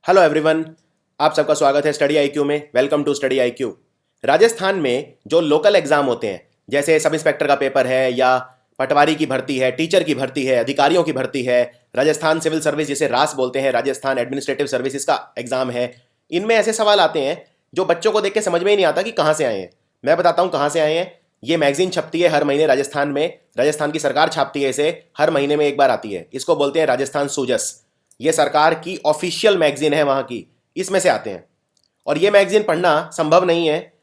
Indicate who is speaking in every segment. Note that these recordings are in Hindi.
Speaker 1: हेलो एवरीवन, आप सबका स्वागत है स्टडी आईक्यू में। Welcome to Study IQ. Rajasthan में जो लोकल एग्जाम होते हैं, जैसे सब इंस्पेक्टर का पेपर है या पटवारी की भर्ती है, टीचर की भर्ती है, अधिकारियों की भर्ती है, राजस्थान सिविल सर्विस जिसे रास बोलते हैं, राजस्थान एडमिनिस्ट्रेटिव सर्विसेज का एग्जाम है, इनमें ऐसे सवाल आते हैं जो बच्चों को देख के समझ में ही नहीं आता कि कहाँ से आए हैं। मैं बताता हूँ कहाँ से आए हैं। ये मैगजीन छपती है हर महीने राजस्थान में, राजस्थान की सरकार छापती है इसे, हर महीने में एक बार आती है। इसको बोलते हैं राजस्थान सूजस। ये सरकार की ऑफिशियल मैगजीन है वहाँ की, इसमें से आते हैं। और ये मैगजीन पढ़ना संभव नहीं है।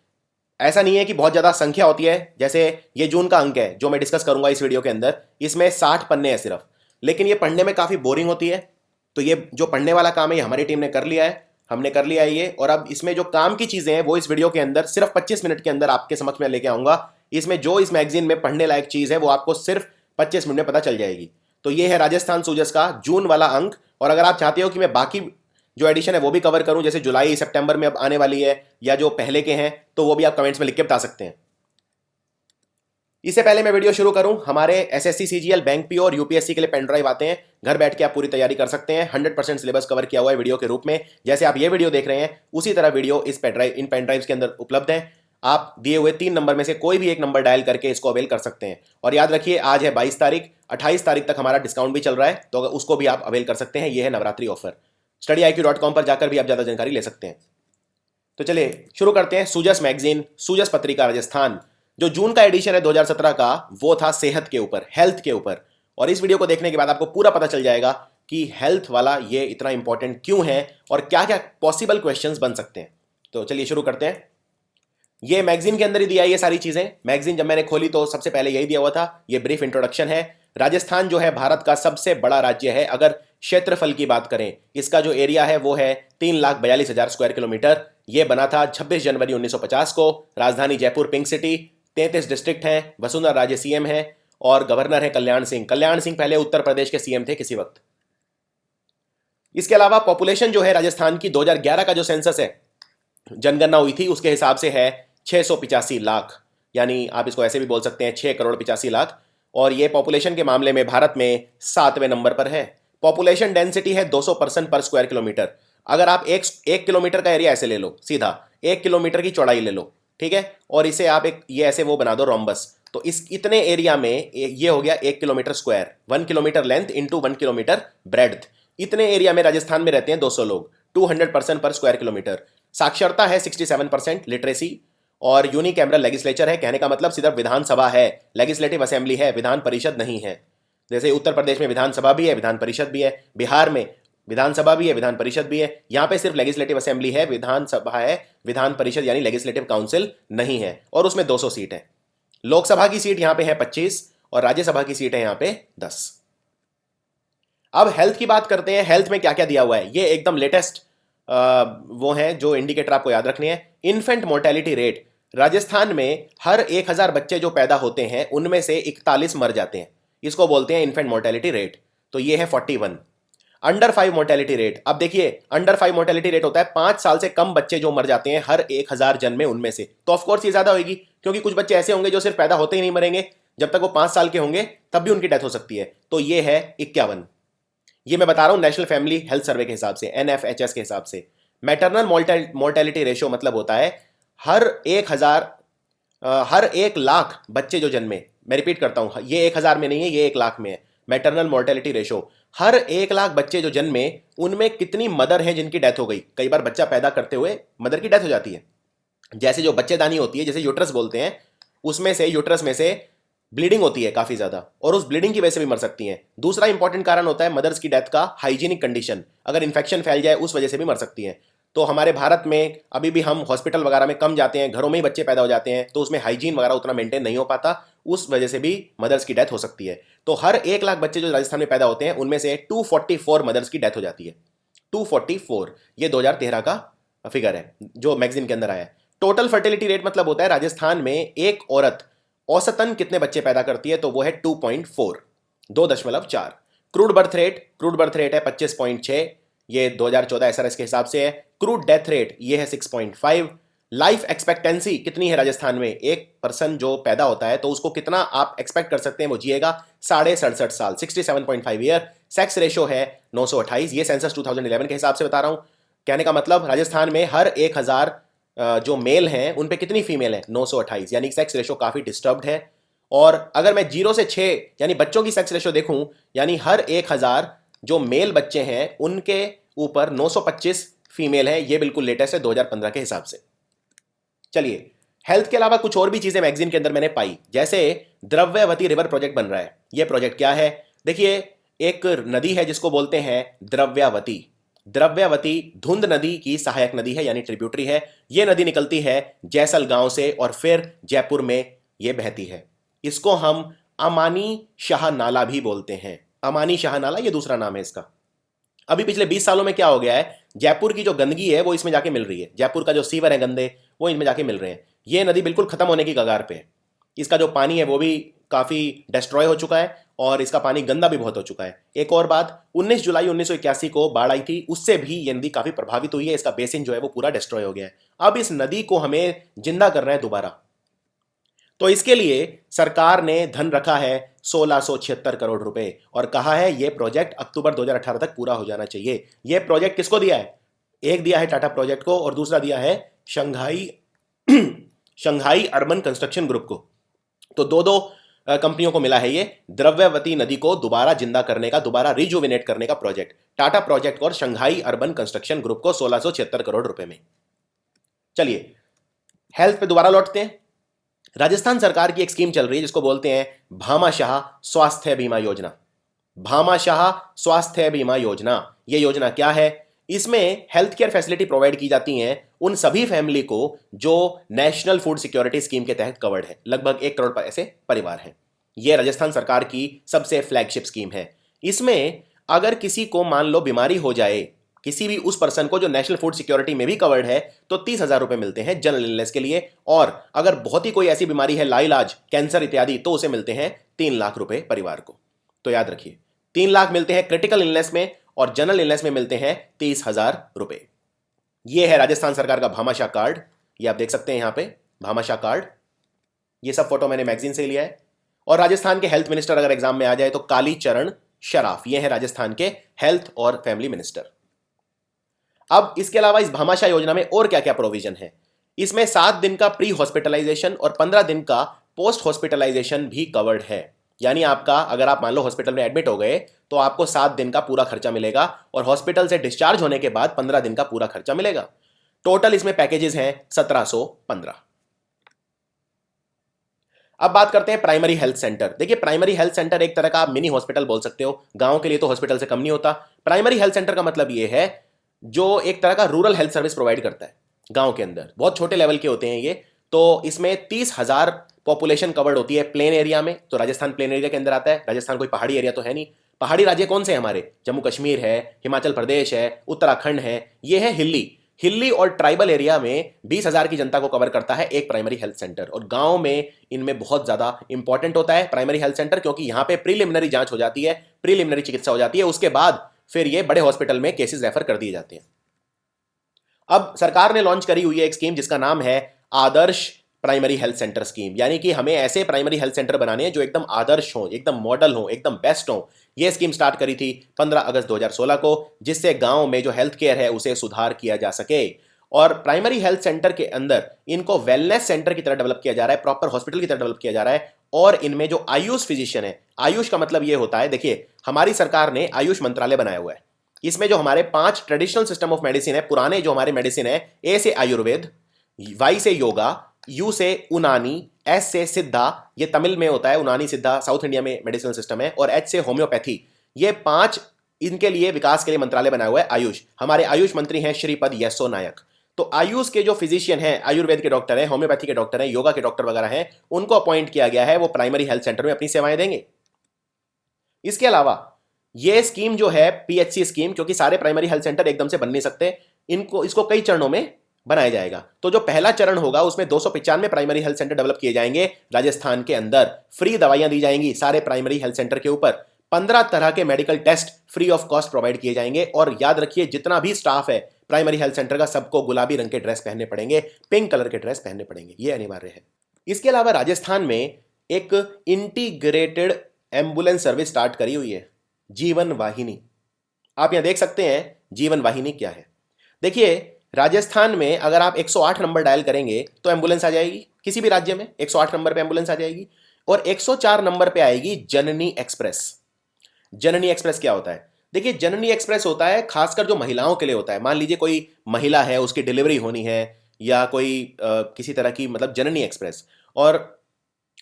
Speaker 1: ऐसा नहीं है कि बहुत ज़्यादा संख्या होती है, जैसे ये जून का अंक है जो मैं डिस्कस करूंगा इस वीडियो के अंदर, इसमें 60 पन्ने हैं सिर्फ, लेकिन ये पढ़ने में काफ़ी बोरिंग होती है। तो ये जो पढ़ने वाला काम है ये हमारी टीम ने कर लिया है, हमने कर लिया है ये। और अब इसमें जो काम की चीज़ें हैं वो इस वीडियो के अंदर सिर्फ 25 मिनट के अंदर आपके समक्ष में लेके आऊँगा। इसमें जो इस मैगजीन में पढ़ने लायक चीज़ है वो आपको सिर्फ 25 मिनट में पता चल जाएगी। तो ये है राजस्थान सूजस का जून वाला अंक। और अगर आप चाहते हो कि मैं बाकी जो एडिशन है वो भी कवर करूं, जैसे जुलाई सितंबर में अब आने वाली है या जो पहले के हैं, तो वो भी आप कमेंट्स में लिख के बता सकते हैं। इससे पहले मैं वीडियो शुरू करूं, हमारे एसएससी सीजीएल बैंक पीओ और यूपीएससी के लिए पेन ड्राइव आते हैं। घर बैठ के आप पूरी तैयारी कर सकते हैं। 100% सिलेबस कवर किया हुआ है वीडियो के रूप में। जैसे आप ये वीडियो देख रहे हैं उसी तरह वीडियो इन पेन ड्राइव्स के अंदर उपलब्ध है। आप दिए हुए 3 नंबर में से कोई भी एक नंबर डायल करके इसको अवेल कर सकते हैं। और याद रखिए आज है 22 तारीख, 28 तारीख तक हमारा डिस्काउंट भी चल रहा है, तो उसको भी आप अवेल कर सकते हैं। ये है नवरात्रि ऑफर। studyIQ.com पर जाकर भी आप ज़्यादा जानकारी ले सकते हैं। तो चलिए शुरू करते हैं। सूजस मैगजीन, सूजस पत्रिका राजस्थान, जो जून का एडिशन है 2017 का, वो था सेहत के ऊपर, हेल्थ के ऊपर। और इस वीडियो को देखने के बाद आपको पूरा पता चल जाएगा कि हेल्थ वाला ये इतना इंपॉर्टेंट क्यों है और क्या क्या पॉसिबल क्वेश्चंस बन सकते हैं। तो चलिए शुरू करते हैं। ये मैगजीन के अंदर ही दिया है ये सारी चीजें। मैगजीन जब मैंने खोली तो सबसे पहले यही दिया हुआ था। ये ब्रीफ इंट्रोडक्शन है। राजस्थान जो है भारत का सबसे बड़ा राज्य है अगर क्षेत्रफल की बात करें। इसका जो एरिया है वो है 3,42,000 स्क्वायर किलोमीटर। ये बना था 26 जनवरी 1950 को। राजधानी जयपुर पिंक सिटी। 33 डिस्ट्रिक्ट हैं। वसुंधरा राजे सीएम है और गवर्नर है कल्याण सिंह। कल्याण सिंह पहले उत्तर प्रदेश के सीएम थे किसी वक्त। इसके अलावा पॉपुलेशन जो है राजस्थान की 2011 का जो सेंसस है, जनगणना हुई थी, उसके हिसाब से है 685 लाख, यानी आप इसको ऐसे भी बोल सकते हैं 6,85,00,000। और ये पॉपुलेशन के मामले में भारत में 7वें नंबर पर है। पॉपुलेशन डेंसिटी है 200 पर्सन पर स्क्वायर किलोमीटर। अगर आप एक किलोमीटर का एरिया ऐसे ले लो, सीधा 1 किलोमीटर की चौड़ाई ले लो, ठीक है, और इसे आप एक ये ऐसे वो बना दो रोम्बस, तो इस इतने एरिया में ये हो गया 1 kilometre square. 1 kilometre length into 1 kilometre breadth. इतने एरिया में राजस्थान में रहते हैं 200 लोग, 200 पर्सन पर स्क्वायर किलोमीटर। साक्षरता है 67% लिटरेसी। और यूनिक एमरल लेजिस्लेचर है, कहने का मतलब सिर्फ विधानसभा है, लेजिस्लेटिव असेंबली है, विधान परिषद नहीं है। जैसे उत्तर प्रदेश में विधानसभा भी है, विधान परिषद भी है, बिहार में विधानसभा भी है, विधान परिषद भी है। यहाँ पे सिर्फ लेजिस्लेटिव असेंबली है, विधानसभा है, विधान परिषद यानी लेजिस्लेटिव काउंसिल नहीं है। और उसमें 200 सीट है। लोकसभा की सीट यहाँ पे है 25 और राज्यसभा की सीट है यहाँ पे 10। अब हेल्थ की बात करते हैं। हेल्थ में क्या क्या दिया हुआ है, ये एकदम लेटेस्ट वो हैं जो इंडिकेटर आपको याद रखने हैं। इन्फेंट मोर्टेलिटी रेट, राजस्थान में हर 1,000 बच्चे जो पैदा होते हैं उनमें से 41 मर जाते हैं। इसको बोलते हैं इन्फेंट मोर्टेलिटी रेट। तो ये है 41। अंडर 5 मोर्टेलिटी रेट, अब देखिए अंडर 5 मोर्टेलिटी रेट होता है 5 साल से कम बच्चे जो मर जाते हैं हर 1,000 जन्म में उनमें से। तो ऑफकोर्स ये ज्यादा होगी, क्योंकि कुछ बच्चे ऐसे होंगे जो सिर्फ पैदा होते ही नहीं मरेंगे, जब तक वो 5 साल के होंगे तब भी उनकी डेथ हो सकती है। तो ये है 51। ये मैं बता रहा हूं नेशनल फैमिली हेल्थ सर्वे के हिसाब से, NFHS के हिसाब से। मैटरनल मोर्टेलिटी रेशियो मतलब होता है हर 1 लाख बच्चे जो जन्मे, मैं रिपीट करता हूं, ये 1,000 में नहीं है, ये 1 लाख में है। मैटरनल मोर्टेलिटी रेशियो, हर 1 लाख बच्चे जो जन्मे उनमें कितनी मदर हैं जिनकी डेथ हो गई। कई बार बच्चा पैदा करते हुए मदर की डेथ हो जाती है। जैसे जो बच्चेदानी होती है, जैसे यूट्रस बोलते हैं, उसमें से यूट्रस में से ब्लीडिंग होती है काफी ज्यादा और उस ब्लीडिंग की वजह से भी मर सकती हैं। दूसरा इंपॉर्टेंट कारण होता है मदर्स की डेथ का हाइजीनिक कंडीशन, अगर इन्फेक्शन फैल जाए उस वजह से भी मर सकती हैं। तो हमारे भारत में अभी भी हम हॉस्पिटल वगैरह में कम जाते हैं, घरों में ही बच्चे पैदा हो जाते हैं, तो उसमें हाइजीन वगैरह उतना मेंटेन नहीं हो पाता, उस वजह से भी मदर्स की डेथ हो सकती है। तो हर 1 लाख बच्चे जो राजस्थान में पैदा होते हैं उनमें से 244 मदर्स की डेथ हो जाती है। 244, ये 2013 का फिगर है जो मैगजीन के अंदर आया है। टोटल फर्टिलिटी रेट मतलब होता है राजस्थान में एक औरत औसतन कितने बच्चे पैदा करती है, तो वो है 2.4, 2.4। क्रूड बर्थ रेट है 25.6, ये 2014 SRS के हिसाब से है। क्रूड डेथ रेट ये है 6.5। लाइफ एक्सपेक्टेंसी कितनी है राजस्थान में, एक पर्सन जो पैदा होता है तो उसको कितना आप एक्सपेक्ट कर सकते हैं वो जिएगा, 67.5 साल, 67.5 ईयर। सेक्स रेशो है 928, ये सेंसस 2011 के हिसाब से बता रहा हूं। कहने का मतलब राजस्थान में हर 1000 जो मेल हैं उन पे कितनी फीमेल है? 928, यानी सेक्स रेशो काफ़ी डिस्टर्ब्ड है। और अगर मैं 0 से 6 यानी बच्चों की सेक्स रेशो देखूं, यानी हर 1000 जो मेल बच्चे हैं उनके ऊपर 925 फीमेल हैं। ये बिल्कुल लेटेस्ट है 2015 के हिसाब से। चलिए, हेल्थ के अलावा कुछ और भी चीज़ें मैगजीन के अंदर मैंने पाई, जैसे द्रव्यवती रिवर प्रोजेक्ट बन रहा है। ये प्रोजेक्ट क्या है? देखिए, एक नदी है जिसको बोलते हैं द्रव्यावती। द्रव्यावती धुंध नदी की सहायक नदी है, यानी ट्रिब्यूटरी है। ये नदी निकलती है जैसलगांव से और फिर जयपुर में ये बहती है। इसको हम अमानी शाह नाला भी बोलते हैं। अमानी शाह नाला ये दूसरा नाम है इसका। अभी पिछले 20 सालों में क्या हो गया है, जयपुर की जो गंदगी है वो इसमें जाके मिल रही है। जयपुर का जो सीवर है गंदे, वो इनमें जाके मिल रहे हैं। ये नदी बिल्कुल खत्म होने की कगार पे है। इसका जो पानी है वो भी काफ़ी डिस्ट्रॉय हो चुका है और इसका पानी गंदा भी बहुत हो चुका है। एक और बात, 19 जुलाई 1981 को बाढ़ आई थी, उससे भी ये नदी काफ़ी प्रभावित हुई है। इसका बेसिन जो है वो पूरा डिस्ट्रॉय हो गया है। अब इस नदी को हमें जिंदा करना है दोबारा। तो इसके लिए सरकार ने धन रखा है 1676 करोड़ रुपए और कहा है ये प्रोजेक्ट अक्टूबर 2018 तक पूरा हो जाना चाहिए। ये प्रोजेक्ट किसको दिया है? एक दिया है टाटा प्रोजेक्ट को और दूसरा दिया है Shanghai Shanghai urban construction group को। तो दो दो कंपनियों को मिला है ये द्रव्यवती नदी को दोबारा जिंदा करने का, दोबारा रिजुविनेट करने का प्रोजेक्ट। टाटा प्रोजेक्ट और शंघाई अर्बन कंस्ट्रक्शन ग्रुप को 1676 करोड़ रुपए में। चलिए, हेल्थ पे दोबारा लौटते हैं। राजस्थान सरकार की एक स्कीम चल रही है जिसको बोलते हैं भामाशाह स्वास्थ्य बीमा योजना। भामाशाह स्वास्थ्य बीमा योजना, ये योजना क्या है? इसमें हेल्थ केयर फैसिलिटी प्रोवाइड की जाती हैं उन सभी फैमिली को जो नेशनल फूड सिक्योरिटी स्कीम के तहत कवर्ड है। लगभग 1 करोड़ ऐसे परिवार हैं। यह राजस्थान सरकार की सबसे फ्लैगशिप स्कीम है। इसमें अगर किसी को मान लो बीमारी हो जाए, किसी भी उस पर्सन को जो नेशनल फूड सिक्योरिटी में भी कवर्ड है, तो 30,000 रुपए मिलते हैं जनरल इलनेस के लिए। और अगर बहुत ही कोई ऐसी बीमारी है, लाइलाज, कैंसर इत्यादि, तो उसे मिलते हैं 3 लाख रुपए परिवार को। तो याद रखिए, 3 लाख मिलते हैं क्रिटिकल इलनेस में और जनरल इलनेस में मिलते हैं 30,000 रुपए। यह है राजस्थान सरकार का भामाशाह कार्ड। ये आप देख सकते हैं यहां पे भामाशाह कार्ड। ये सब फोटो मैंने मैगजीन से लिया है। और राजस्थान के हेल्थ मिनिस्टर अगर एग्जाम में आ जाए तो कालीचरण शराफ, ये है राजस्थान के हेल्थ और फैमिली मिनिस्टर। अब इसके अलावा इस भामाशाह योजना में और क्या क्या प्रोविजन है? इसमें 7 दिन का प्री हॉस्पिटलाइजेशन और 15 दिन का पोस्ट हॉस्पिटलाइजेशन भी कवर्ड है। यानी आपका, अगर आप मान लो हॉस्पिटल में एडमिट हो गए तो आपको 7 दिन का पूरा खर्चा मिलेगा और हॉस्पिटल से डिस्चार्ज होने के बाद 15 दिन का पूरा खर्चा मिलेगा। टोटल इसमें पैकेजेस हैं 1715। अब बात करते हैं प्राइमरी हेल्थ सेंटर। देखिए, प्राइमरी हेल्थ सेंटर एक तरह का आप मिनी हॉस्पिटल बोल सकते हो। गांव के लिए तो हॉस्पिटल से कम नहीं होता। प्राइमरी हेल्थ सेंटर का मतलब यह है जो एक तरह का रूरल हेल्थ सर्विस प्रोवाइड करता है गांव के अंदर। बहुत छोटे लेवल के होते हैं ये। तो इसमें 30,000 पॉपुलेशन कवर्ड होती है प्लेन एरिया में। तो राजस्थान प्लेन एरिया के अंदर आता है। राजस्थान कोई पहाड़ी एरिया तो है नहीं। पहाड़ी राज्य कौन से हैं हमारे? जम्मू कश्मीर है, हिमाचल प्रदेश है, उत्तराखंड है। ये है हिल्ली। हिल्ली और ट्राइबल एरिया में 20,000 की जनता को कवर करता है एक प्राइमरी हेल्थ सेंटर। और गांव में इनमें बहुत ज्यादा इंपॉर्टेंट होता है प्राइमरी हेल्थ सेंटर, क्योंकि यहां पे प्रीलिमिनरी जांच हो जाती है, प्रीलिमिनरी चिकित्सा हो जाती है। उसके बाद फिर ये बड़े हॉस्पिटल में केसेस रेफर कर दिए जाते हैं। अब सरकार ने लॉन्च करी हुई है एक स्कीम जिसका नाम है आदर्श प्राइमरी हेल्थ सेंटर स्कीम। यानी कि हमें ऐसे प्राइमरी हेल्थ सेंटर बनाने हैं जो एकदम आदर्श हो, एकदम मॉडल हो, एकदम बेस्ट हो। यह स्कीम स्टार्ट करी थी 15 अगस्त 2016 को, जिससे गांव में जो हेल्थ केयर है उसे सुधार किया जा सके। और प्राइमरी हेल्थ सेंटर के अंदर इनको वेलनेस सेंटर की तरह डेवलप किया जा रहा है, प्रॉपर हॉस्पिटल की तरह डेवलप किया जा रहा है। और इनमें जो आयुष फिजिशियन है, आयुष का मतलब यह होता है, देखिए हमारी सरकार ने आयुष मंत्रालय बनाया हुआ है। इसमें जो हमारे 5 ट्रेडिशनल सिस्टम ऑफ मेडिसिन है, पुराने जो हमारे मेडिसिन है, ए से आयुर्वेद, वाई से योगा, यू से उनानी, एस से सिद्धा, ये तमिल में होता है उनानी सिद्धा, साउथ इंडिया में मेडिसिनल सिस्टम है, और एच से होम्योपैथी। ये 5 इनके लिए विकास के लिए मंत्रालय बनाया हुआ है आयुष। हमारे आयुष मंत्री हैं श्रीपद येस्सो नायक। तो आयुष के जो फिजिशियन हैं, आयुर्वेद के डॉक्टर हैं, होम्योपैथी के डॉक्टर हैं, योगा के डॉक्टर वगैरह हैं, उनको अपॉइंट किया गया है। वो प्राइमरी हेल्थ सेंटर में अपनी सेवाएं देंगे। इसके अलावा ये स्कीम जो है पीएचसी स्कीम, क्योंकि सारे प्राइमरी हेल्थ सेंटर एकदम से बन नहीं सकते, इसको कई चरणों में बनाया जाएगा। तो जो पहला चरण होगा उसमें 295 प्राइमरी हेल्थ सेंटर डेवलप किए जाएंगे राजस्थान के अंदर। फ्री दवाइयां दी जाएंगी सारे प्राइमरी हेल्थ सेंटर के ऊपर। 15 तरह के medical test free of cost provide किए जाएंगे। और याद रखिए, जितना भी स्टाफ है प्राइमरी हेल्थ सेंटर का, सबको गुलाबी रंग के ड्रेस पहनने पड़ेंगे, पिंक कलर के ड्रेस पहनने पड़ेंगे, ये अनिवार्य है। इसके अलावा राजस्थान में एक इंटीग्रेटेड एम्बुलेंस सर्विस स्टार्ट करी हुई है, जीवन वाहिनी। आप यहां देख सकते हैं जीवन वाहिनी क्या है। देखिए, राजस्थान में अगर आप 108 नंबर डायल करेंगे तो एम्बुलेंस आ जाएगी, किसी भी राज्य में 108 नंबर पे एम्बुलेंस आ जाएगी। और 104 नंबर पे आएगी जननी एक्सप्रेस। जननी एक्सप्रेस क्या होता है? देखिए, जननी एक्सप्रेस होता है खासकर जो महिलाओं के लिए होता है। मान लीजिए कोई महिला है, उसकी डिलीवरी होनी है, या कोई किसी तरह की, मतलब जननी एक्सप्रेस। और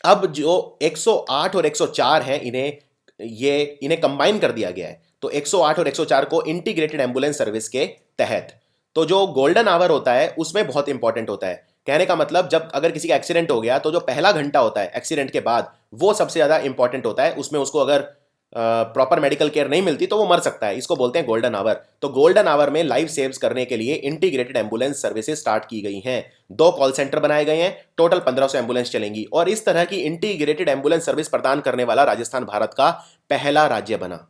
Speaker 1: अब जो 108 और 104 हैं, इन्हें कंबाइन कर दिया गया है। तो 108 और 104 को इंटीग्रेटेड एम्बुलेंस सर्विस के तहत, तो जो गोल्डन आवर होता है उसमें बहुत इंपॉर्टेंट होता है। कहने का मतलब, जब अगर किसी का एक्सीडेंट हो गया तो जो पहला घंटा होता है एक्सीडेंट के बाद, वो सबसे ज्यादा इंपॉर्टेंट होता है। उसमें उसको अगर प्रॉपर मेडिकल केयर नहीं मिलती तो वो मर सकता है। इसको बोलते हैं गोल्डन आवर। तो गोल्डन आवर में लाइफ सेव्स करने के लिए इंटीग्रेटेड एम्बुलेंस सर्विसेज स्टार्ट की गई हैं। 2 कॉल सेंटर बनाए गए हैं, टोटल 1500 एम्बुलेंस चलेंगी। और इस तरह की इंटीग्रेटेड एम्बुलेंस सर्विस प्रदान करने वाला राजस्थान भारत का पहला राज्य बना।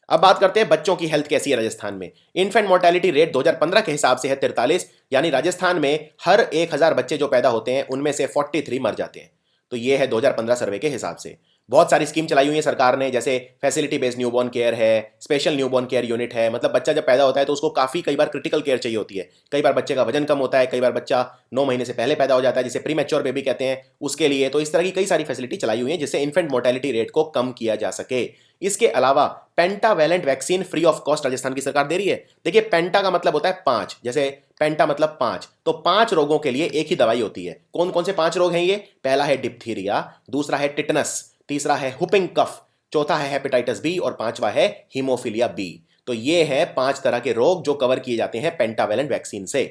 Speaker 1: अब बात करते हैं बच्चों की हेल्थ कैसी है राजस्थान में। इन्फेंट मोर्टेलिटी रेट 2015 के हिसाब से है 43, यानी राजस्थान में हर 1000 बच्चे जो पैदा होते हैं उनमें से 43 मर जाते हैं। तो ये है 2015 सर्वे के हिसाब से। बहुत सारी स्कीम चलाई हुई है सरकार ने, जैसे फैसिलिटी बेस्ड न्यूबॉर्न केयर है, स्पेशल न्यूबॉर्न केयर यूनिट है। मतलब बच्चा जब पैदा होता है तो उसको काफ़ी कई बार क्रिटिकल केयर चाहिए होती है। कई बार बच्चे का वजन कम होता है, कई बार बच्चा 9 महीने से पहले पैदा हो जाता है, जिसे प्री मैच्योर बेबी कहते हैं, उसके लिए। तो इस तरह की कई सारी फैसिलिटी चलाई हुई है जिससे इन्फेंट मोर्टेलिटी रेट को कम किया जा सके। इसके अलावा pentavalent vaccine free of cost Rajasthan की सरकार दे रही है। देखिए, पेंटा का मतलब होता है 5, जैसे पेंटा मतलब 5, तो 5 रोगों के लिए एक ही दवाई होती है। कौन कौन से 5 रोग हैं ये? पहला है डिप्थीरिया, दूसरा है टिटनस, तीसरा है हुपिंग कफ, चौथा है हेपेटाइटिस बी, और पांचवा है हीमोफीलिया बी। तो ये है 5 तरह के रोग जो कवर किए जाते हैं पेंटावैलेंट वैक्सीन से।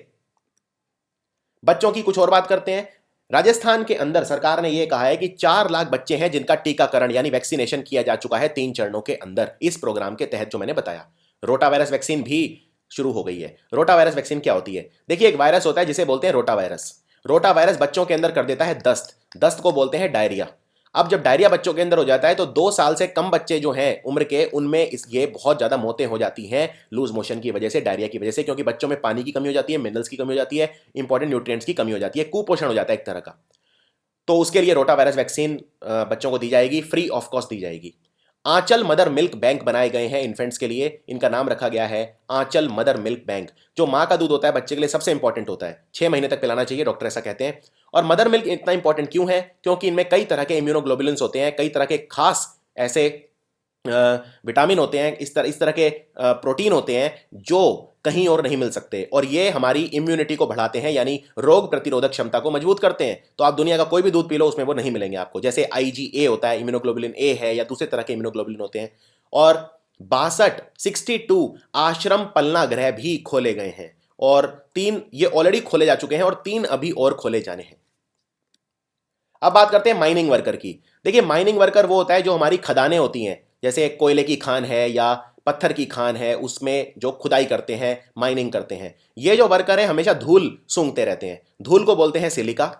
Speaker 1: बच्चों की कुछ और बात करते हैं। राजस्थान के अंदर सरकार ने यह कहा है कि 4 लाख बच्चे हैं जिनका टीकाकरण यानी वैक्सीनेशन किया जा चुका है 3 चरणों के अंदर, इस प्रोग्राम के तहत जो मैंने बताया। रोटा वायरस वैक्सीन भी शुरू हो गई है। रोटा वायरस वैक्सीन क्या होती है? देखिए, एक वायरस होता है जिसे बोलते हैं रोटा वायरस। रोटा वायरस बच्चों के अंदर कर देता है दस्त। दस्त को बोलते हैं डायरिया। अब जब डायरिया बच्चों के अंदर हो जाता है तो 2 साल से कम बच्चे जो हैं उम्र के, उनमें ये बहुत ज्यादा मौतें हो जाती हैं लूज मोशन की वजह से, डायरिया की वजह से। क्योंकि बच्चों में पानी की कमी हो जाती है, मिनरल्स की कमी हो जाती है, इंपॉर्टेंट न्यूट्रिएंट्स की कमी हो जाती है, कुपोषण हो जाता है एक तरह का। तो उसके लिए रोटा वायरस वैक्सीन बच्चों को दी जाएगी, फ्री ऑफ कॉस्ट दी जाएगी। आंचल मदर मिल्क बैंक बनाए गए हैं इन्फेंट्स के लिए। इनका नाम रखा गया है आंचल मदर मिल्क बैंक। जो माँ का दूध होता है बच्चे के लिए सबसे इंपॉर्टेंट होता है, 6 महीने तक पिलाना चाहिए, डॉक्टर ऐसा कहते हैं। और मदर मिल्क इतना इंपॉर्टेंट क्यों है? क्योंकि इनमें कई तरह के इम्यूनोग्लोबुलिन्स होते हैं, कई तरह के खास ऐसे विटामिन होते हैं, इस तरह के प्रोटीन होते हैं जो कहीं और नहीं मिल सकते, और ये हमारी इम्यूनिटी को बढ़ाते हैं, यानी रोग प्रतिरोधक क्षमता को मजबूत करते हैं। तो आप दुनिया का कोई भी दूध पी लो, उसमें वो नहीं मिलेंगे आपको। जैसे IgA होता है, इम्यूनोग्लोबुलिन ए है, या दूसरे तरह के इम्यूनोग्लोबुलिन होते हैं। और 62 आश्रम पलना गृह भी खोले गए हैं, और 3 ये ऑलरेडी खोले जा चुके हैं, और 3 अभी और खोले जाने हैं। अब बात करते हैं माइनिंग वर्कर की। देखिए, माइनिंग वर्कर वो होता है जो हमारी खदानें होती हैं, जैसे कोयले की खान है या पत्थर की खान है, उसमें जो खुदाई करते हैं, माइनिंग करते हैं। ये जो वर्कर है हमेशा धूल सूंघते रहते हैं। धूल को बोलते हैं सिलिका,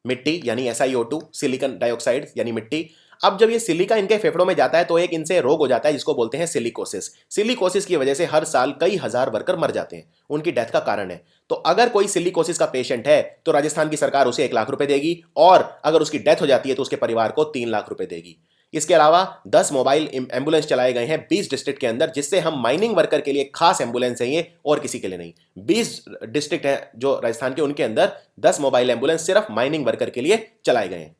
Speaker 1: मिट्टी यानी SiO2, सिलिकॉन डाइऑक्साइड यानी मिट्टी। अब जब ये सिलिका इनके फेफड़ों में जाता है तो एक इनसे रोग हो जाता है जिसको बोलते हैं सिलिकोसिस। सिलिकोसिस की वजह से हर साल कई हजार वर्कर मर जाते हैं, उनकी डेथ का कारण है। तो अगर कोई सिलिकोसिस का पेशेंट है तो राजस्थान की सरकार उसे 1 लाख रुपए देगी, और अगर उसकी डेथ हो जाती है तो उसके परिवार को 3 लाख रुपए देगी। इसके अलावा 10 मोबाइल एम्बुलेंस चलाए गए हैं 20 डिस्ट्रिक्ट के अंदर, जिससे हम माइनिंग वर्कर के लिए खास एम्बुलेंस है ये, और किसी के लिए नहीं। 20 डिस्ट्रिक्ट है जो राजस्थान के, उनके अंदर 10 मोबाइल एम्बुलेंस सिर्फ माइनिंग वर्कर के लिए चलाए गए हैं।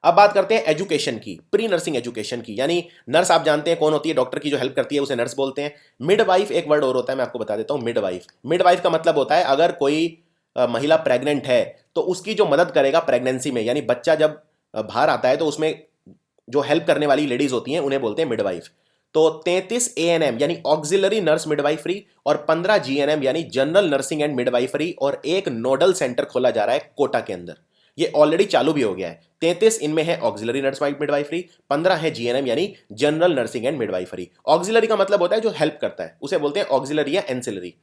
Speaker 1: अब बात करते हैं एजुकेशन की, प्री नर्सिंग एजुकेशन की। यानी नर्स आप जानते हैं कौन होती है, डॉक्टर की जो हेल्प करती है उसे नर्स बोलते हैं। मिडवाइफ एक वर्ड और होता है, मैं आपको बता देता हूं। मिडवाइफ, मिडवाइफ का मतलब होता है अगर कोई महिला प्रेग्नेंट है तो उसकी जो मदद करेगा प्रेगनेंसी में, यानी बच्चा जब बाहर आता है तो उसमें जो हेल्प करने वाली लेडीज होती हैं उन्हें बोलते हैं मिडवाइफ। तो 33 ANM यानी ऑक्सिलरी नर्स मिडवाइफरी, और 15 GNM यानी जनरल नर्सिंग एंड मिडवाइफरी, और एक नोडल सेंटर खोला जा रहा है कोटा के अंदर। ये ऑलरेडी चालू भी हो गया है। 33 इनमें है ऑक्सिलरी नर्स मिडवाइफरी, 15 है GNM यानी general nursing and midwifery. Auxiliary का मतलब होता है जो हेल्प करता है, उसे बोलते हैं ऑक्सिलरी या एंसिलरी।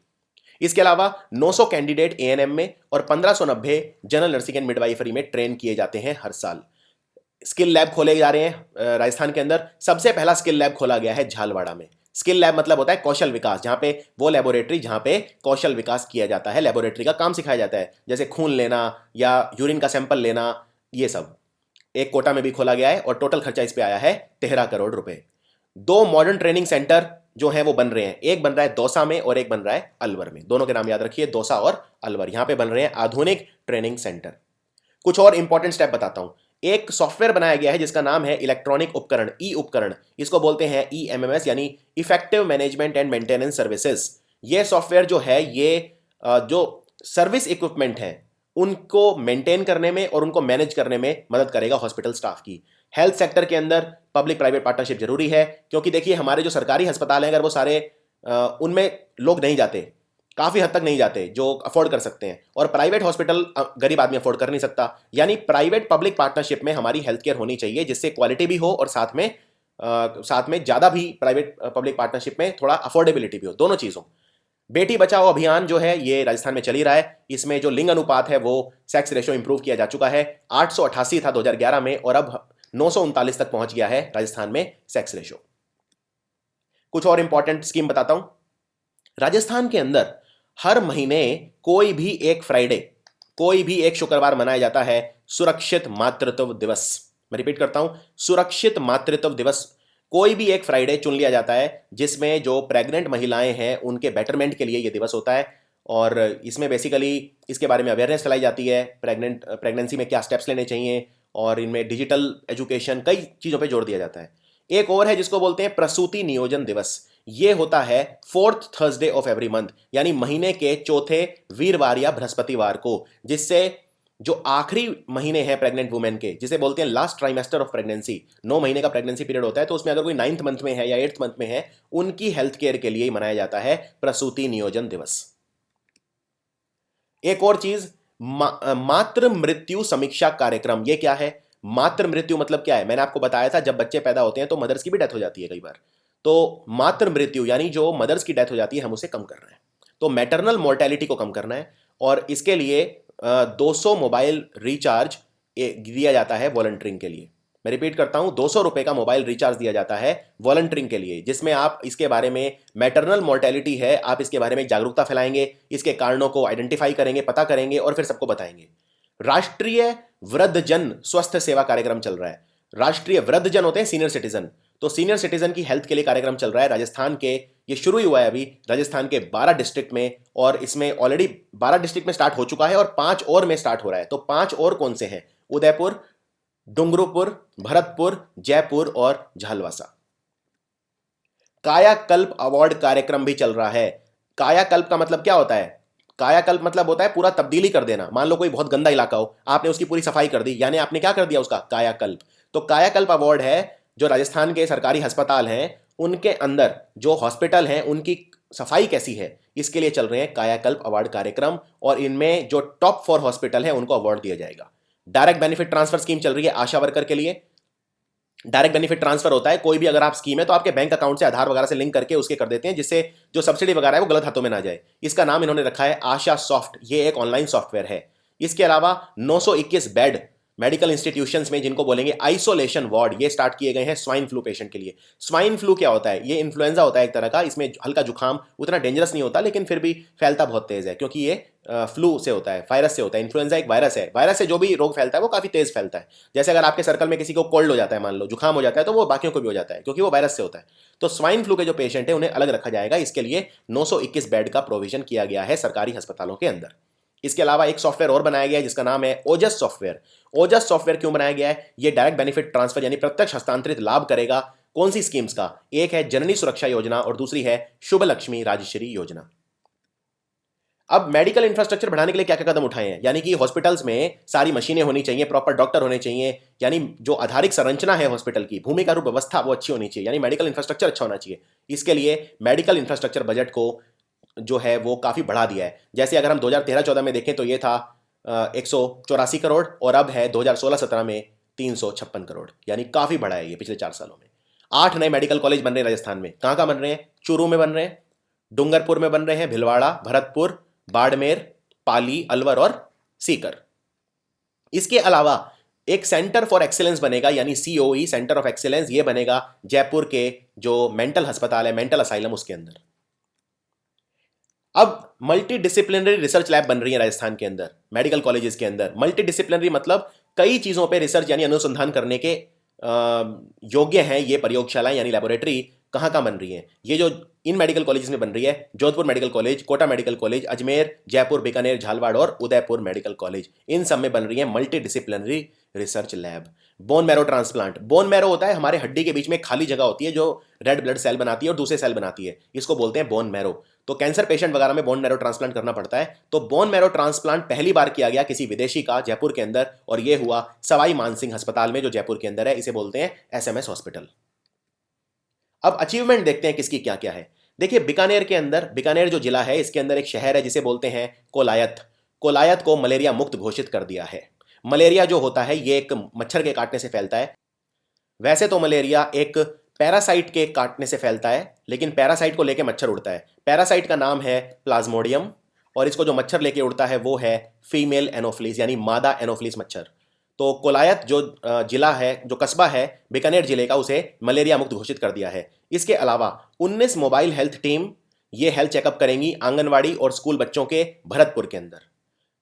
Speaker 1: इसके अलावा 900 कैंडिडेट ANM में और 1590 जनरल नर्सिंग एंड मिडवाइफरी में ट्रेन किए जाते हैं हर साल। स्किल लैब खोले जा रहे हैं राजस्थान के अंदर। सबसे पहला स्किल लैब खोला गया है झालवाड़ा में। स्किल लैब मतलब होता है कौशल विकास, जहां पे वो लेबोरेटरी जहां पे कौशल विकास किया जाता है, लेबोरेटरी का काम सिखाया जाता है, जैसे खून लेना या यूरिन का सैंपल लेना, ये सब। एक कोटा में भी खोला गया है और टोटल खर्चा इस पे आया है 13 करोड़ रुपए। दो मॉडर्न ट्रेनिंग सेंटर जो हैं वो बन रहे हैं, एक बन रहा है दौसा में और एक बन रहा है अलवर में। दोनों के नाम याद रखिए, दौसा और अलवर। यहां पे बन रहे हैं आधुनिक ट्रेनिंग सेंटर। कुछ और इंपॉर्टेंट स्टेप बताता हूं। एक सॉफ्टवेयर बनाया गया है जिसका नाम है इलेक्ट्रॉनिक उपकरण, ई उपकरण। इसको बोलते हैं ईएमएमएस यानी effective management and maintenance services. ये सॉफ्टवेयर जो है ये जो सर्विस इक्विपमेंट है उनको मेंटेन करने में और उनको मैनेज करने में मदद करेगा हॉस्पिटल स्टाफ की। हेल्थ सेक्टर के अंदर पब्लिक प्राइवेट पार्टनरशिप जरूरी है, क्योंकि देखिए हमारे जो सरकारी अस्पताल हैं अगर वो सारे उनमें लोग नहीं जाते, काफ़ी हद तक नहीं जाते जो अफोर्ड कर सकते हैं, और प्राइवेट हॉस्पिटल गरीब आदमी अफोर्ड कर नहीं सकता। यानी प्राइवेट पब्लिक पार्टनरशिप में हमारी हेल्थ केयर होनी चाहिए जिससे क्वालिटी भी हो और साथ में ज़्यादा भी प्राइवेट पब्लिक पार्टनरशिप में थोड़ा अफोर्डेबिलिटी भी हो, दोनों चीज़ों। बेटी बचाओ अभियान जो है ये राजस्थान में चल ही रहा है। इसमें जो लिंग अनुपात है वो सेक्स रेशो इंप्रूव किया जा चुका है। 888 था 2011 में और अब 939 तक पहुंच गया है राजस्थान में सेक्स रेशो। कुछ और इंपॉर्टेंट स्कीम बताता हूं। राजस्थान के अंदर हर महीने कोई भी एक फ्राइडे, कोई भी एक शुक्रवार मनाया जाता है सुरक्षित मातृत्व दिवस। मैं रिपीट करता हूं, सुरक्षित मातृत्व दिवस। कोई भी एक फ्राइडे चुन लिया जाता है जिसमें जो प्रेग्नेंट महिलाएं हैं उनके बेटरमेंट के लिए ये दिवस होता है, और इसमें बेसिकली इसके बारे में अवेयरनेस फैलाई जाती है, प्रेगनेंसी में क्या स्टेप्स लेने चाहिए, और इनमें डिजिटल एजुकेशन, कई चीज़ों पे जोर दिया जाता है। एक और है जिसको बोलते हैं प्रसूति नियोजन दिवस। ये होता है 4th Thursday of every month, यानी महीने के चौथे वीरवार या बृहस्पतिवार को, जिससे जो आखिरी महीने हैं प्रेग्नेंट वुमेन के, जिसे बोलते हैं लास्ट ट्राइमेस्टर ऑफ प्रेगनेंसी, 9 महीने का प्रेगनेंसी पीरियड होता है, तो उसमें अगर कोई 9th मंथ में है या 8th मंथ में है, उनकी हेल्थ केयर के लिए ही मनाया जाता है प्रसूति नियोजन दिवस। एक और चीज, मातृ मृत्यु समीक्षा कार्यक्रम। ये क्या है? मातृ मृत्यु मतलब क्या है? मैंने आपको बताया था जब बच्चे पैदा होते हैं तो मदर्स की भी डेथ हो जाती है कई बार। तो मातृ मृत्यु यानी जो मदर्स की डेथ हो जाती है हम उसे कम कर रहे हैं, तो मैटरनल मोर्टेलिटी को कम करना है, और इसके लिए 200 मोबाइल रिचार्ज दिया जाता है वॉलंटियरिंग के लिए। मैं रिपीट करता हूं, 200 रुपए का मोबाइल रिचार्ज दिया जाता है वॉलंटियरिंग के लिए, जिसमें आप इसके बारे में, मैटरनल मोर्टेलिटी है, आप इसके बारे में जागरूकता फैलाएंगे, इसके कारणों को आइडेंटिफाई करेंगे, पता करेंगे और फिर सबको बताएंगे। राष्ट्रीय वृद्धजन स्वस्थ सेवा कार्यक्रम चल रहा है। राष्ट्रीय वृद्धजन होते हैं सीनियर सिटीजन, तो सीनियर सिटीजन की हेल्थ के लिए कार्यक्रम चल रहा है राजस्थान के। ये शुरू ही हुआ है अभी राजस्थान के 12 डिस्ट्रिक्ट में, और इसमें ऑलरेडी 12 डिस्ट्रिक्ट में स्टार्ट हो चुका है और 5 और में स्टार्ट हो रहा है। तो 5 और कौन से हैं? उदयपुर, डूंगरपुर, भरतपुर, जयपुर और झालवासा। कायाकल्प अवार्ड कार्यक्रम भी चल रहा है। कायाकल्प का मतलब क्या होता है? कायाकल्प मतलब होता है पूरा तब्दीली कर देना। मान लो कोई बहुत गंदा इलाका हो, आपने उसकी पूरी सफाई कर दी, यानी आपने क्या कर दिया उसका? कायाकल्प। तो कायाकल्प अवार्ड है जो राजस्थान के सरकारी अस्पताल हैं उनके अंदर जो हॉस्पिटल हैं उनकी सफाई कैसी है, इसके लिए चल रहे हैं कायाकल्प अवार्ड कार्यक्रम, और इनमें जो टॉप 4 हॉस्पिटल है उनको अवार्ड दिया जाएगा। डायरेक्ट बेनिफिट ट्रांसफर स्कीम चल रही है आशा वर्कर के लिए। डायरेक्ट बेनिफिट ट्रांसफर होता है, कोई भी अगर आप स्कीम है तो आपके बैंक अकाउंट से आधार वगैरह से लिंक करके उसके कर देते हैं, जिससे जो सब्सिडी वगैरह है वो गलत हाथों में ना जाए। इसका नाम इन्होंने रखा है आशा सॉफ्ट। ये एक ऑनलाइन सॉफ्टवेयर है। इसके अलावा 921 बेड मेडिकल इंस्टीट्यूशंस में, जिनको बोलेंगे आइसोलेशन वार्ड, ये स्टार्ट किए गए हैं स्वाइन फ्लू पेशेंट के लिए। स्वाइन फ्लू क्या होता है? ये इन्फ्लुएंजा होता है एक तरह का, इसमें हल्का जुकाम, उतना डेंजरस नहीं होता लेकिन फिर भी फैलता बहुत तेज है, क्योंकि ये फ्लू से होता है, वायरस से होता है। इन्फ्लुएंजा एक वायरस है, वायरस से जो भी रोग फैलता है वो काफी तेज फैलता है। जैसे अगर आपके सर्कल में किसी को कोल्ड हो जाता है, मान लो जुकाम हो जाता है, तो वो बाकियों को भी हो जाता है क्योंकि वो वायरस से होता है। तो स्वाइन फ्लू के जो पेशेंट है उन्हें अलग रखा जाएगा। इसके लिए 921 बेड का प्रोविजन किया गया है सरकारी अस्पतालों के अंदर। इसके अलावा एक सॉफ्टवेयर और बनाया गया है जिसका नाम है ओजस सॉफ्टवेयर। ओजस सॉफ्टवेयर क्यों बनाया गया है? ये डायरेक्ट बेनिफिट ट्रांसफर यानी प्रत्यक्ष हस्तांतरित लाभ करेगा। कौन सी स्कीम्स का? एक है जननी सुरक्षा योजना और दूसरी है शुभ लक्ष्मी राजश्री योजना। अब मेडिकल इंफ्रास्ट्रक्चर बढ़ाने के लिए क्या क्या कदम उठाए हैं? यानी कि हॉस्पिटल्स में सारी मशीनें होनी चाहिए, प्रॉपर डॉक्टर होने चाहिए, यानी जो आधारिक संरचना है हॉस्पिटल की, भूमिका रूप व्यवस्था वो अच्छी होनी चाहिए, यानी मेडिकल इंफ्रास्ट्रक्चर अच्छा होना चाहिए। इसके लिए मेडिकल इंफ्रास्ट्रक्चर बजट को जो है वो काफ़ी बढ़ा दिया है। जैसे अगर हम 2013-14 में देखें तो ये था 184 करोड़, और अब है 2016-17 में 356 करोड़, यानी काफ़ी बढ़ा है ये पिछले 4 सालों में। 8 नए मेडिकल कॉलेज बन रहे हैं राजस्थान में। कहाँ कहाँ बन रहे हैं? चूरू में बन रहे हैं, डूंगरपुर में बन रहे हैं, भिलवाड़ा, भरतपुर, बाड़मेर, पाली, अलवर और सीकर। इसके अलावा एक सेंटर फॉर एक्सीलेंस बनेगा, यानी सीओई, सेंटर ऑफ एक्सीलेंस, ये बनेगा जयपुर के जो मेंटल अस्पताल है, मेंटल असाइलम, उसके अंदर। अब मल्टी डिसिप्लिनरी रिसर्च लैब बन रही है राजस्थान के अंदर, मेडिकल कॉलेजेस के अंदर। मल्टी डिसिप्लिनरी मतलब कई चीजों पे रिसर्च यानी अनुसंधान करने के योग्य हैं ये प्रयोगशालाएं यानी लेबोरेटरी कहाँ कहाँ बन रही हैं? ये जो इन मेडिकल कॉलेज में बन रही है, Jodhpur medical college, Kota medical college, Ajmer, Jaipur, Bikaner, Jhalawar और उदयपुर मेडिकल कॉलेज, इन सब में बन रही है multi disciplinary research lab. Bone marrow transplant, bone marrow होता है हमारे हड्डी के बीच में खाली जगह होती है जो रेड ब्लड सेल बनाती है और दूसरे सेल बनाती है, इसको बोलते हैं बोन मैरो। तो कैंसर पेशेंट वगैरह में बोन मैरो ट्रांसप्लांट करना पड़ता है। तो बोन मैरो ट्रांसप्लांट पहली बार किया गया किसी विदेशी का जयपुर के अंदर, और ये हुआ सवाई मानसिंह अस्पताल में जो जयपुर के अंदर है, इसे बोलते हैं एसएमएस हॉस्पिटल। अब अचीवमेंट देखते हैं किसकी क्या क्या है। देखिए बीकानेर के अंदर, बीकानेर जो जिला है इसके अंदर एक शहर है जिसे बोलते हैं कोलायत। कोलायत को मलेरिया मुक्त घोषित कर दिया है। मलेरिया जो होता है ये एक मच्छर के काटने से फैलता है। वैसे तो मलेरिया एक पैरासाइट के काटने से फैलता है, लेकिन पैरासाइट को लेके मच्छर उड़ता है। पैरासाइट का नाम है प्लाज्मोडियम, और इसको जो मच्छर लेके उड़ता है वो है फीमेल एनोफ्लिस यानी मादा एनोफ्लिस मच्छर। तो कोलायत जो जिला है, जो कस्बा है बीकानेर जिले का, उसे मलेरिया मुक्त घोषित कर दिया है। इसके अलावा 19 मोबाइल हेल्थ टीम ये हेल्थ चेकअप करेंगी आंगनवाड़ी और स्कूल बच्चों के भरतपुर के अंदर।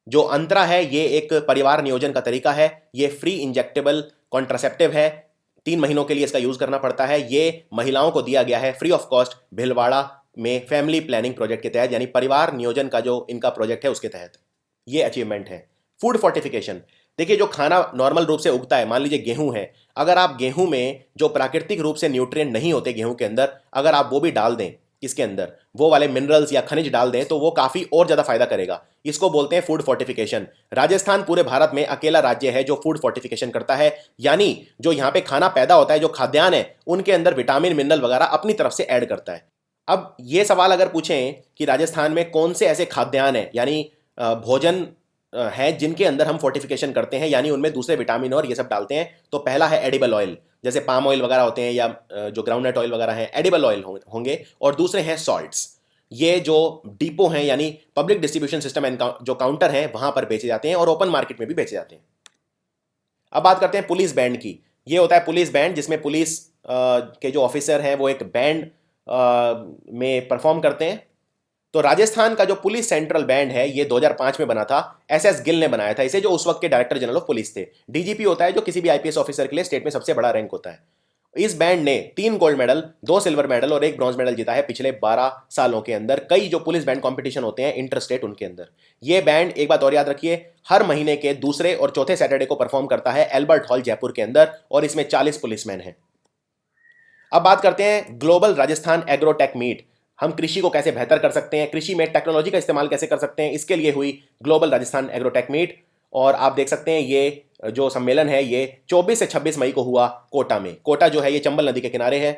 Speaker 1: जो अंतरा है ये एक परिवार नियोजन का तरीका है। ये फ्री इंजेक्टेबल कॉन्ट्रासेप्टिव है, 3 महीनों के लिए इसका यूज करना पड़ता है। ये महिलाओं को दिया गया है फ्री ऑफ कॉस्ट भिलवाड़ा में फैमिली प्लानिंग प्रोजेक्ट के तहत, यानी परिवार नियोजन का जो इनका प्रोजेक्ट है उसके तहत। ये अचीवमेंट है। फूड फोर्टिफिकेशन, देखिए जो खाना नॉर्मल रूप से उगता है, मान लीजिए गेहूं है, अगर आप गेहूं में जो प्राकृतिक रूप से न्यूट्रिएंट नहीं होते गेहूं के अंदर, अगर आप वो भी डाल दें इसके अंदर, वो वाले मिनरल्स या खनिज डाल दें, तो वो काफ़ी और ज़्यादा फायदा करेगा। इसको बोलते हैं फूड फोर्टिफिकेशन। राजस्थान पूरे भारत में अकेला राज्य है जो फूड फोर्टिफिकेशन करता है, यानी जो यहाँ पे खाना पैदा होता है, जो खाद्यान्न है, उनके अंदर विटामिन मिनरल वगैरह अपनी तरफ से ऐड करता है। अब ये सवाल अगर पूछें कि राजस्थान में कौन से ऐसे खाद्यान्न है यानी भोजन हैं जिनके अंदर हम फोर्टिफिकेशन करते हैं, यानी उनमें दूसरे विटामिन और ये सब डालते हैं, तो पहला है एडिबल ऑयल, जैसे पाम ऑयल वगैरह होते हैं या जो ग्राउंडनट ऑयल वगैरह हैं, एडिबल ऑयल होंगे। और दूसरे हैं सॉल्ट्स, ये जो डिपो हैं यानी पब्लिक डिस्ट्रीब्यूशन सिस्टम जो काउंटर हैं वहां पर बेचे जाते हैं और ओपन मार्केट में भी बेचे जाते हैं। अब बात करते हैं पुलिस बैंड की। ये होता है पुलिस बैंड जिसमें पुलिस के जो ऑफिसर हैं वो एक बैंड में परफॉर्म करते हैं। तो राजस्थान का जो पुलिस सेंट्रल बैंड है ये 2005 में बना था, एसएस गिल ने बनाया था इसे, जो उस वक्त के डायरेक्टर जनरल ऑफ पुलिस थे। डीजीपी होता है जो किसी भी आईपीएस ऑफिसर के लिए स्टेट में सबसे बड़ा रैंक होता है। इस बैंड ने 3 गोल्ड मेडल, 2 सिल्वर मेडल और 1 ब्रॉन्ज मेडल जीता है पिछले 12 सालों के अंदर। कई जो पुलिस बैंड कंपटीशन होते हैं इंटर स्टेट, उनके अंदर ये बैंड, एक बात और याद रखिए, हर महीने के दूसरे और चौथे सैटरडे को परफॉर्म करता है एल्बर्ट हॉल जयपुर के अंदर, और इसमें 40 पुलिसमैन हैं। अब बात करते हैं ग्लोबल राजस्थान एग्रोटेक मीट। हम कृषि को कैसे बेहतर कर सकते हैं, कृषि में टेक्नोलॉजी का इस्तेमाल कैसे कर सकते हैं, इसके लिए हुई ग्लोबल राजस्थान एग्रोटेक मीट। और आप देख सकते हैं ये जो सम्मेलन है ये 24 से 26 मई को हुआ कोटा में। कोटा जो है ये चंबल नदी के किनारे है।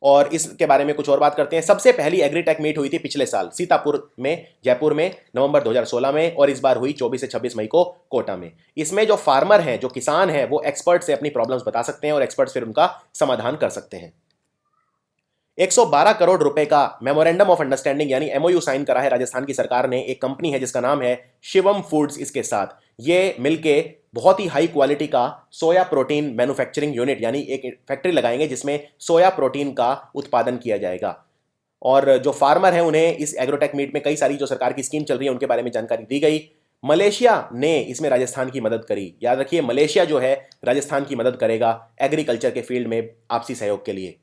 Speaker 1: और इसके बारे में कुछ और बात करते हैं। सबसे पहली एग्रीटेक मीट हुई थी पिछले साल सीतापुर में, जयपुर में, नवंबर 2016 में, और इस बार हुई 24 से 26 मई को कोटा में। इसमें जो फार्मर हैं, जो किसान हैं, वो एक्सपर्ट से अपनी प्रॉब्लम्स बता सकते हैं और एक्सपर्ट्स फिर उनका समाधान कर सकते हैं। 112 करोड़ रुपए का मेमोरेंडम ऑफ अंडरस्टैंडिंग यानी एमओयू साइन करा है राजस्थान की सरकार ने। एक कंपनी है जिसका नाम है शिवम फूड्स, इसके साथ ये मिलके बहुत ही हाई क्वालिटी का सोया प्रोटीन मैन्युफैक्चरिंग यूनिट यानी एक फैक्ट्री लगाएंगे जिसमें सोया प्रोटीन का उत्पादन किया जाएगा। और जो फार्मर हैं उन्हें इस एग्रोटेक मीट में कई सारी जो सरकार की स्कीम चल रही है उनके बारे में जानकारी दी गई। मलेशिया ने इसमें राजस्थान की मदद करी। याद रखिए मलेशिया जो है राजस्थान की मदद करेगा एग्रीकल्चर के फील्ड में आपसी सहयोग के लिए।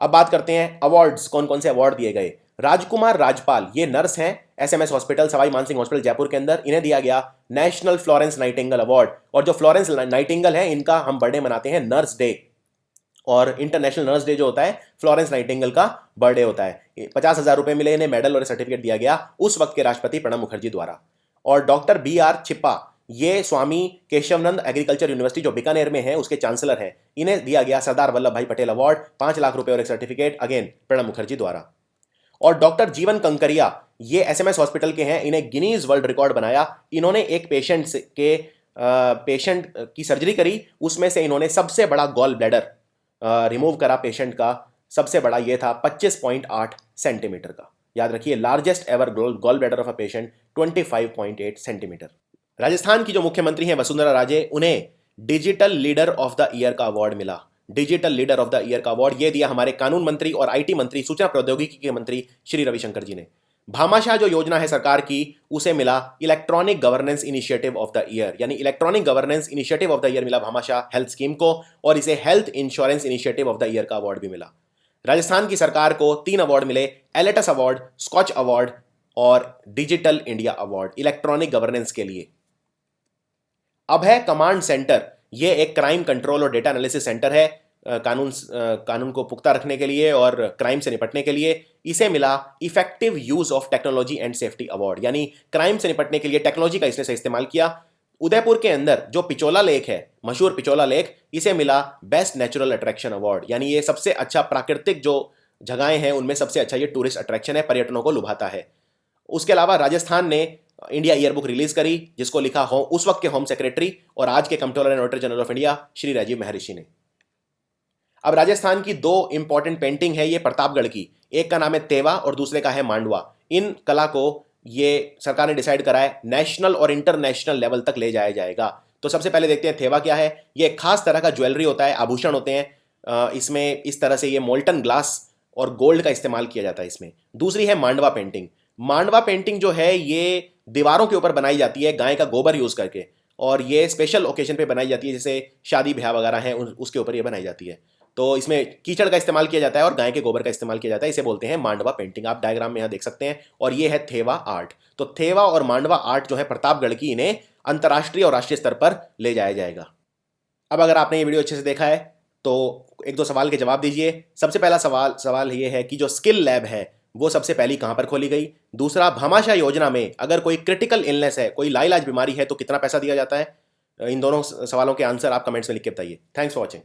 Speaker 1: अब बात करते हैं अवार्ड्स, कौन कौन से अवार्ड दिए गए। राजकुमार राजपाल, ये नर्स हैं SMS hospital, Sawai Mansingh hospital Jaipur के अंदर, इन्हें दिया गया नेशनल फ्लोरेंस नाइटिंगेल अवार्ड। और जो फ्लोरेंस नाइटिंगेल है इनका हम बर्थडे मनाते हैं नर्स डे, और इंटरनेशनल नर्स डे जो होता है फ्लोरेंस नाइटिंगेल का बर्थडे होता है। 50,000 रुपए मिले इन्हें, मेडल और सर्टिफिकेट दिया गया उस वक्त के राष्ट्रपति प्रणब मुखर्जी द्वारा। और डॉक्टर BR छिप्पा, ये स्वामी केशवनंद एग्रीकल्चर यूनिवर्सिटी जो बीकानेर में है उसके चांसलर हैं, इन्हें दिया गया सरदार वल्लभ भाई पटेल अवार्ड, 5 लाख रुपए और एक सर्टिफिकेट, अगेन प्रणब मुखर्जी द्वारा। और डॉक्टर जीवन कंकरिया, ये एसएमएस हॉस्पिटल के हैं, इन्हें गिनीज वर्ल्ड रिकॉर्ड बनाया। इन्होंने एक पेशेंट की सर्जरी करी, उसमें से इन्होंने सबसे बड़ा गॉल ब्लैडर रिमूव करा पेशेंट का, सबसे बड़ा ये था 25.8 सेंटीमीटर का। याद रखिए largest ever gallbladder of a patient 25.8 centimetre. Rajasthan की जो मुख्यमंत्री हैं वसुंधरा राजे, उन्हें digital leader of the year का अवार्ड मिला। Digital leader of the year का अवार्ड ये दिया हमारे कानून मंत्री और आईटी मंत्री, सूचना प्रौद्योगिकी के मंत्री श्री रविशंकर जी ने। भामाशाह जो योजना है सरकार की, उसे मिला electronic governance initiative of the year, यानी electronic governance initiative of the year मिला भामाशाह हेल्थ स्कीम को, और इसे health insurance initiative of the year का अवार्ड भी मिला। राजस्थान की सरकार को 3 अवार्ड मिले, एलेटस अवार्ड, स्कॉच अवार्ड और digital India award, electronic governance के लिए। अब है कमांड सेंटर। यह एक क्राइम कंट्रोल और डेटा एनालिसिस सेंटर है, कानून को पुख्ता रखने के लिए और क्राइम से निपटने के लिए। इसे मिला effective use of technology and safety award, यानी क्राइम से निपटने के लिए टेक्नोलॉजी का इसने से इस्तेमाल किया। उदयपुर के अंदर जो पिचोला लेक है, मशहूर पिचोला लेक, इसे मिला बेस्ट नेचुरल अट्रैक्शन अवार्ड, यानी ये सबसे अच्छा प्राकृतिक जो जगहें हैं उनमें सबसे अच्छा ये टूरिस्ट अट्रैक्शन है, पर्यटनों को लुभाता है। उसके अलावा राजस्थान ने इंडिया ईयरबुक रिलीज करी, जिसको लिखा हो उस वक्त के होम सेक्रेटरी और आज के controller and auditor general of India Shri Rajiv Mehrishi ने। अब राजस्थान की 2 इंपॉर्टेंट पेंटिंग है ये प्रतापगढ़ की, एक का नाम है तेवा और दूसरे का है मांडवा। इन कला को ये सरकार ने डिसाइड करा है नेशनल और इंटरनेशनल लेवल तक ले जाया जाएगा। तो सबसे पहले देखते हैं थेवा क्या है। ये एक खास तरह का ज्वेलरी होता है, आभूषण होते हैं, इसमें इस तरह से ये मोल्टन ग्लास और गोल्ड का इस्तेमाल किया जाता है इसमें। दूसरी है मांडवा पेंटिंग। मांडवा पेंटिंग जो है ये दीवारों के ऊपर बनाई जाती है गाय का गोबर यूज करके, और ये स्पेशल ओकेजन पे बनाई जाती है, जैसे शादी ब्याह वगैरह है उसके ऊपर ये बनाई जाती है। तो इसमें कीचड़ का इस्तेमाल किया जाता है और गाय के गोबर का इस्तेमाल किया जाता है, इसे बोलते हैं मांडवा पेंटिंग। आप डायग्राम में यहाँ देख सकते हैं। और ये है थेवा आर्ट। तो थेवा और मांडवा आर्ट जो है प्रतापगढ़ की, इन्हें अंतर्राष्ट्रीय और राष्ट्रीय स्तर पर ले जाया जाएगा। अब अगर आपने ये वीडियो अच्छे से देखा है तो 1-2 सवाल के जवाब दीजिए। सबसे पहला सवाल ये है कि जो स्किल लैब है वो सबसे पहली कहाँ पर खोली गई। दूसरा, भामाशाह योजना में अगर कोई क्रिटिकल इलनेस है, कोई लाइलाज बीमारी है, तो कितना पैसा दिया जाता है। इन दोनों सवालों के आंसर आप कमेंट्स में लिख के बताइए। Thanks for watching.